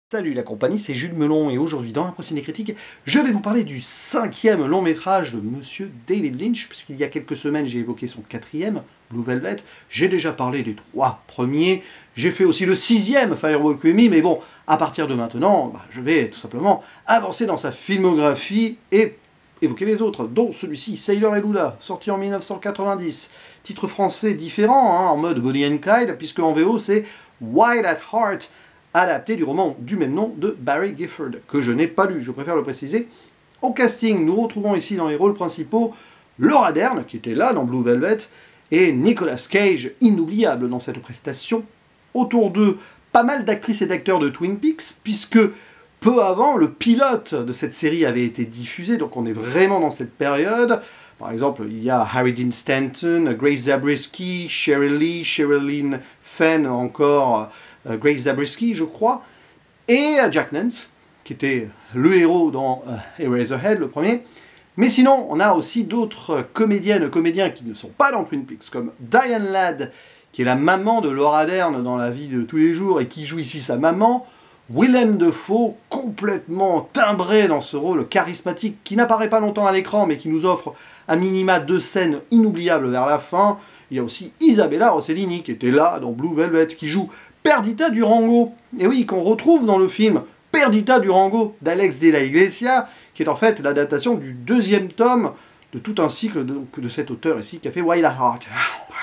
Salut la compagnie, c'est Jules Melon et aujourd'hui dans la Ciné Critique, je vais vous parler du 5e long métrage de Monsieur David Lynch, puisqu'il y a quelques semaines j'ai évoqué son 4e, Blue Velvet, j'ai déjà parlé des 3 premiers, j'ai fait aussi le 6e, Firewalk With Me, mais bon, à partir de maintenant, je vais tout simplement avancer dans sa filmographie et évoquer les autres, dont celui-ci, Sailor et Lula, sorti en 1990, titre français différent, en mode Bonnie and Clyde, puisque en VO c'est Wild at Heart, adapté du roman du même nom de Barry Gifford, que je n'ai pas lu, je préfère le préciser. Au casting, nous retrouvons ici dans les rôles principaux Laura Dern, qui était là dans Blue Velvet, et Nicolas Cage, inoubliable dans cette prestation. Autour d'eux, pas mal d'actrices et d'acteurs de Twin Peaks, puisque peu avant, le pilote de cette série avait été diffusé, donc on est vraiment dans cette période. Par exemple, il y a Harry Dean Stanton, Grace Zabriskie, Sheryl Lee, Sherilyn Fenn, encore Grace Zabriskie, je crois, et Jack Nance, qui était le héros dans Eraserhead, le premier. Mais sinon, on a aussi d'autres comédiennes et comédiens qui ne sont pas dans Twin Peaks, comme Diane Ladd, qui est la maman de Laura Dern dans la vie de tous les jours, et qui joue ici sa maman. Willem Dafoe, complètement timbré dans ce rôle charismatique, qui n'apparaît pas longtemps à l'écran, mais qui nous offre à minima 2 scènes inoubliables vers la fin. Il y a aussi Isabella Rossellini, qui était là dans Blue Velvet, qui joue Perdita Durango, et oui, qu'on retrouve dans le film Perdita Durango d'Alex de la Iglesia, qui est en fait l'adaptation du 2e tome de tout un cycle de cet auteur ici qui a fait Wild at Heart.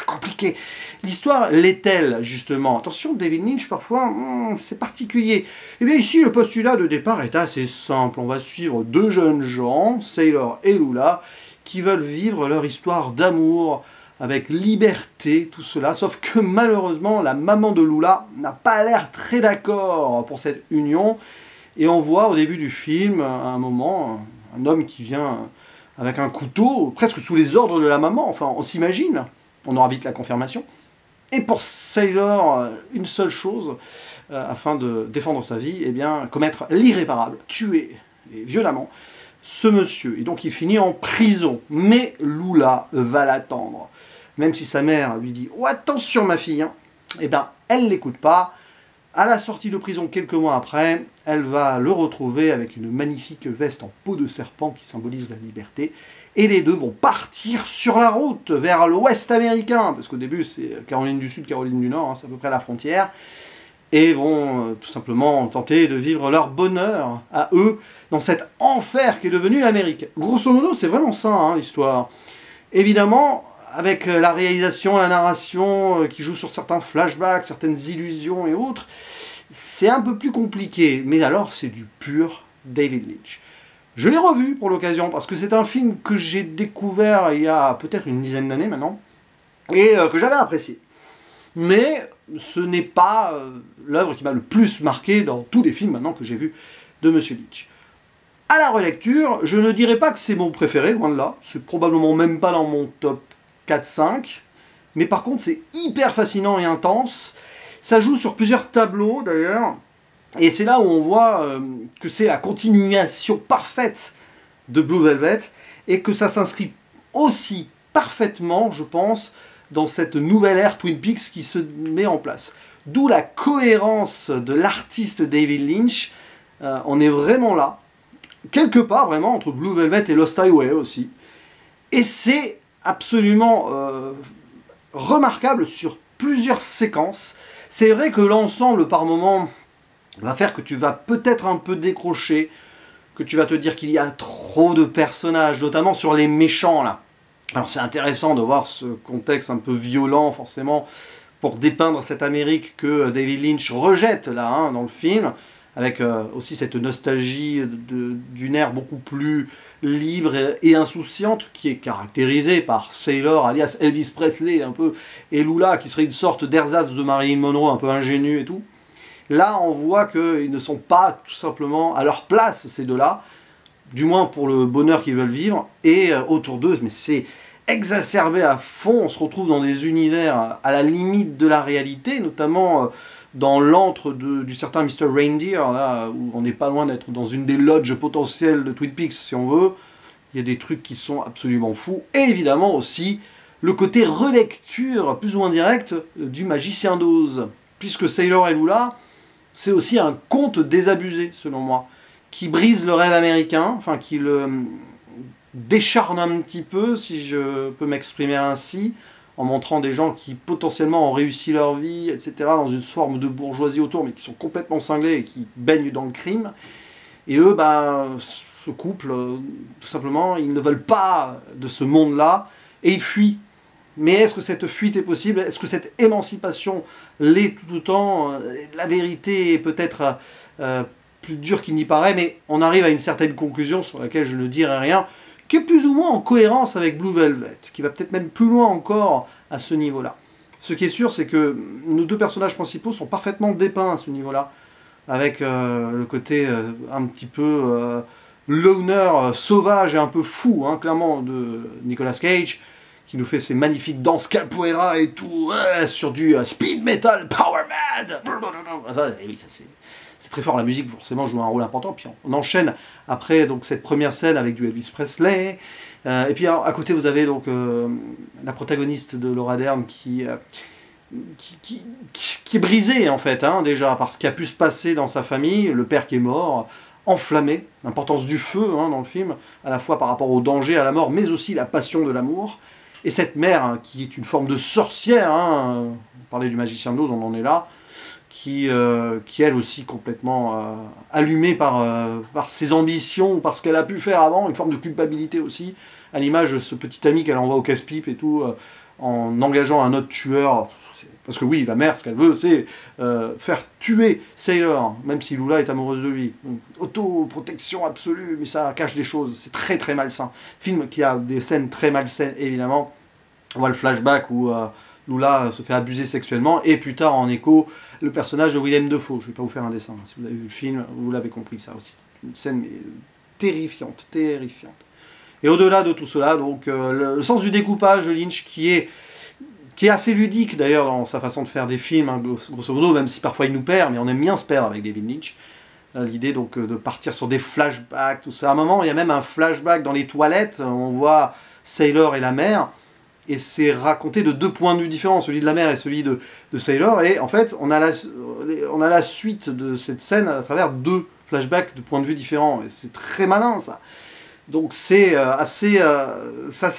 Compliqué. L'histoire l'est-elle, justement? Attention, David Lynch, parfois, c'est particulier. Et bien ici, le postulat de départ est assez simple. On va suivre 2 jeunes gens, Sailor et Lula, qui veulent vivre leur histoire d'amour, avec liberté, tout cela, sauf que malheureusement, la maman de Lula n'a pas l'air très d'accord pour cette union, et on voit au début du film, à un moment, un homme qui vient avec un couteau, presque sous les ordres de la maman, enfin on s'imagine, on aura vite la confirmation, et pour Sailor, une seule chose, afin de défendre sa vie, eh bien, commettre l'irréparable, tuer violemment ce monsieur, et donc il finit en prison, mais Lula va l'attendre. Même si sa mère lui dit « Oh, attention ma fille !» Eh bien, elle ne l'écoute pas. À la sortie de prison, quelques mois après, elle va le retrouver avec une magnifique veste en peau de serpent qui symbolise la liberté. Et les deux vont partir sur la route vers l'ouest américain, parce qu'au début c'est Caroline du Sud, Caroline du Nord, c'est à peu près la frontière, et vont tout simplement tenter de vivre leur bonheur à eux dans cet enfer qui est devenu l'Amérique. Grosso modo, c'est vraiment ça, l'histoire. Évidemment, avec la réalisation, la narration qui joue sur certains flashbacks, certaines illusions et autres, c'est un peu plus compliqué. Mais alors, c'est du pur David Lynch. Je l'ai revu pour l'occasion, parce que c'est un film que j'ai découvert il y a peut-être une dizaine d'années maintenant, et que j'avais apprécié. Mais ce n'est pas l'œuvre qui m'a le plus marqué dans tous les films maintenant que j'ai vus de Monsieur Lynch. À la relecture, je ne dirais pas que c'est mon préféré, loin de là, c'est probablement même pas dans mon top 4-5, mais par contre c'est hyper fascinant et intense, ça joue sur plusieurs tableaux d'ailleurs, et c'est là où on voit que c'est la continuation parfaite de Blue Velvet, et que ça s'inscrit aussi parfaitement, je pense, dans cette nouvelle ère Twin Peaks qui se met en place. D'où la cohérence de l'artiste David Lynch, on est vraiment là, quelque part vraiment entre Blue Velvet et Lost Highway aussi, et c'est absolument remarquable sur plusieurs séquences. C'est vrai que l'ensemble par moment va faire que tu vas peut-être un peu décrocher, que tu vas te dire qu'il y a trop de personnages, notamment sur les méchants là. Alors c'est intéressant de voir ce contexte un peu violent forcément pour dépeindre cette Amérique que David Lynch rejette là dans le film, avec aussi cette nostalgie d'une ère beaucoup plus libre et insouciante, qui est caractérisée par Sailor, alias Elvis Presley, un peu, et Lula, qui serait une sorte d'ersatz de Marilyn Monroe, un peu ingénu et tout. Là, on voit qu'ils ne sont pas tout simplement à leur place, ces deux-là, du moins pour le bonheur qu'ils veulent vivre, et autour d'eux, mais c'est exacerbé à fond, on se retrouve dans des univers à la limite de la réalité, notamment dans l'antre du certain Mr. Reindeer, là, où on n'est pas loin d'être dans une des lodges potentielles de Twin Peaks, si on veut. Il y a des trucs qui sont absolument fous. Et évidemment aussi, le côté relecture, plus ou moins direct, du Magicien d'Oz. Puisque Sailor et Lula c'est aussi un conte désabusé, selon moi, qui brise le rêve américain, enfin qui le décharne un petit peu, si je peux m'exprimer ainsi, en montrant des gens qui potentiellement ont réussi leur vie, etc., dans une forme de bourgeoisie autour, mais qui sont complètement cinglés et qui baignent dans le crime. Et eux, ce couple, tout simplement, ils ne veulent pas de ce monde-là, et ils fuient. Mais est-ce que cette fuite est possible? Est-ce que cette émancipation l'est tout autant? La vérité est peut-être plus dure qu'il n'y paraît, mais on arrive à une certaine conclusion sur laquelle je ne dirai rien, qui est plus ou moins en cohérence avec Blue Velvet, qui va peut-être même plus loin encore à ce niveau-là. Ce qui est sûr, c'est que nos deux personnages principaux sont parfaitement dépeints à ce niveau-là, avec le côté un petit peu loner, sauvage et un peu fou, hein, clairement, de Nicolas Cage, qui nous fait ces magnifiques danses capoeira et tout, sur du speed metal, power mad. Oui, ça c'est très fort, la musique forcément joue un rôle important, puis on enchaîne après donc cette première scène avec du Elvis Presley, et puis à côté vous avez donc la protagoniste de Laura Dern qui est brisée en fait, hein, déjà, par ce qui a pu se passer dans sa famille, le père qui est mort, enflammé, l'importance du feu hein, dans le film, à la fois par rapport au danger, à la mort, mais aussi la passion de l'amour, et cette mère hein, qui est une forme de sorcière, hein, on parlait du magicien d'Oz, on en est là, qui elle aussi complètement allumée par ses ambitions, par ce qu'elle a pu faire avant, une forme de culpabilité aussi, à l'image de ce petit ami qu'elle envoie au casse-pipe et tout, en engageant un autre tueur. Parce que oui, la mère, ce qu'elle veut, c'est faire tuer Sailor, même si Lula est amoureuse de lui. Autoprotection absolue, mais ça cache des choses, c'est très très malsain. Film qui a des scènes très malsaines, évidemment. On voit le flashback où Lula se fait abuser sexuellement, et plus tard, en écho, le personnage de Willem Dafoe. Je ne vais pas vous faire un dessin, si vous avez vu le film, vous l'avez compris, ça aussi. C'est une scène terrifiante, terrifiante. Et au-delà de tout cela, donc, le sens du découpage de Lynch qui est assez ludique d'ailleurs dans sa façon de faire des films, hein, grosso modo, même si parfois il nous perd, mais on aime bien se perdre avec David Lynch. L'idée donc de partir sur des flashbacks, tout ça. À un moment, il y a même un flashback dans les toilettes, on voit Sailor et la mère, et c'est raconté de deux points de vue différents, celui de la mère et celui de Sailor, et en fait, on a la suite de cette scène à travers deux flashbacks de points de vue différents, et c'est très malin ça. Donc c'est assez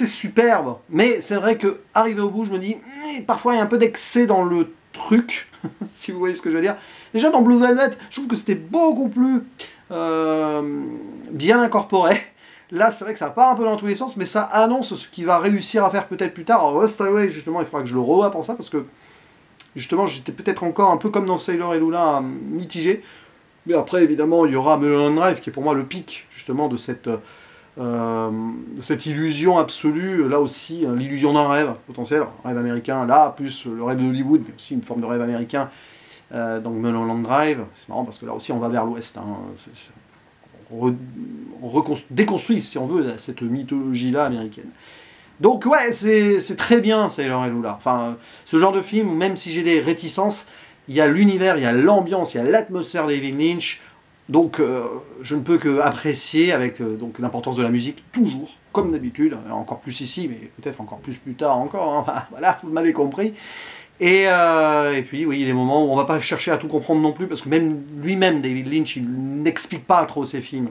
superbe, mais c'est vrai que arrivé au bout, je me dis, parfois il y a un peu d'excès dans le truc, si vous voyez ce que je veux dire. Déjà dans Blue Velvet, je trouve que c'était beaucoup plus bien incorporé. Là, c'est vrai que ça part un peu dans tous les sens, mais ça annonce ce qu'il va réussir à faire peut-être plus tard. Alors Rust Highway, justement, il faudra que je le revoie pour ça, parce que justement, j'étais peut-être encore un peu comme dans Sailor et Lula, mitigé. Mais après, évidemment, il y aura Mulholland Drive, qui est pour moi le pic, justement, de cette illusion absolue, là aussi, l'illusion d'un rêve potentiel, un rêve américain, là, plus le rêve d'Hollywood, mais aussi une forme de rêve américain, donc Mulholland Drive. C'est marrant parce que là aussi on va vers l'ouest, hein. On déconstruit, si on veut, cette mythologie-là américaine. Donc ouais, c'est très bien Sailor et Lula. Enfin, ce genre de film, même si j'ai des réticences, il y a l'univers, il y a l'ambiance, il y a l'atmosphère de David Lynch. Donc je ne peux que apprécier avec donc l'importance de la musique, toujours, comme d'habitude, encore plus ici, mais peut-être encore plus tard encore, hein. Voilà, vous m'avez compris. Et puis oui, il y a des moments où on ne va pas chercher à tout comprendre non plus, parce que même lui-même, David Lynch, il n'explique pas trop ses films.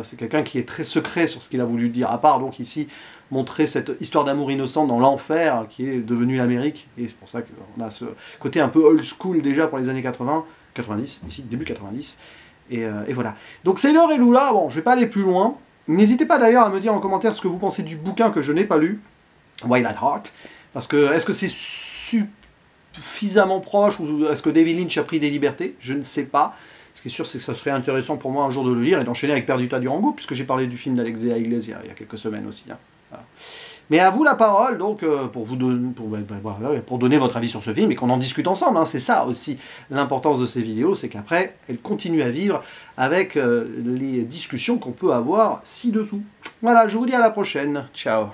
C'est quelqu'un qui est très secret sur ce qu'il a voulu dire, à part donc ici montrer cette histoire d'amour innocent dans l'enfer qui est devenu l'Amérique, et c'est pour ça qu'on a ce côté un peu old school déjà pour les années 80, 90, ici début 90. Et voilà. Donc Sailor et Lula, bon, je vais pas aller plus loin. N'hésitez pas d'ailleurs à me dire en commentaire ce que vous pensez du bouquin que je n'ai pas lu, Wild at Heart. Parce que, est-ce que c'est suffisamment proche, ou est-ce que David Lynch a pris des libertés? Je ne sais pas. Ce qui est sûr, c'est que ça serait intéressant pour moi un jour de le lire et d'enchaîner avec Perdita Durango, puisque j'ai parlé du film d'Alexia Iglesia il y a quelques semaines aussi. Hein. Voilà. Mais à vous la parole, donc, pour donner votre avis sur ce film et qu'on en discute ensemble. Hein. C'est ça aussi l'importance de ces vidéos, c'est qu'après, elles continuent à vivre avec les discussions qu'on peut avoir ci-dessous. Voilà, je vous dis à la prochaine. Ciao.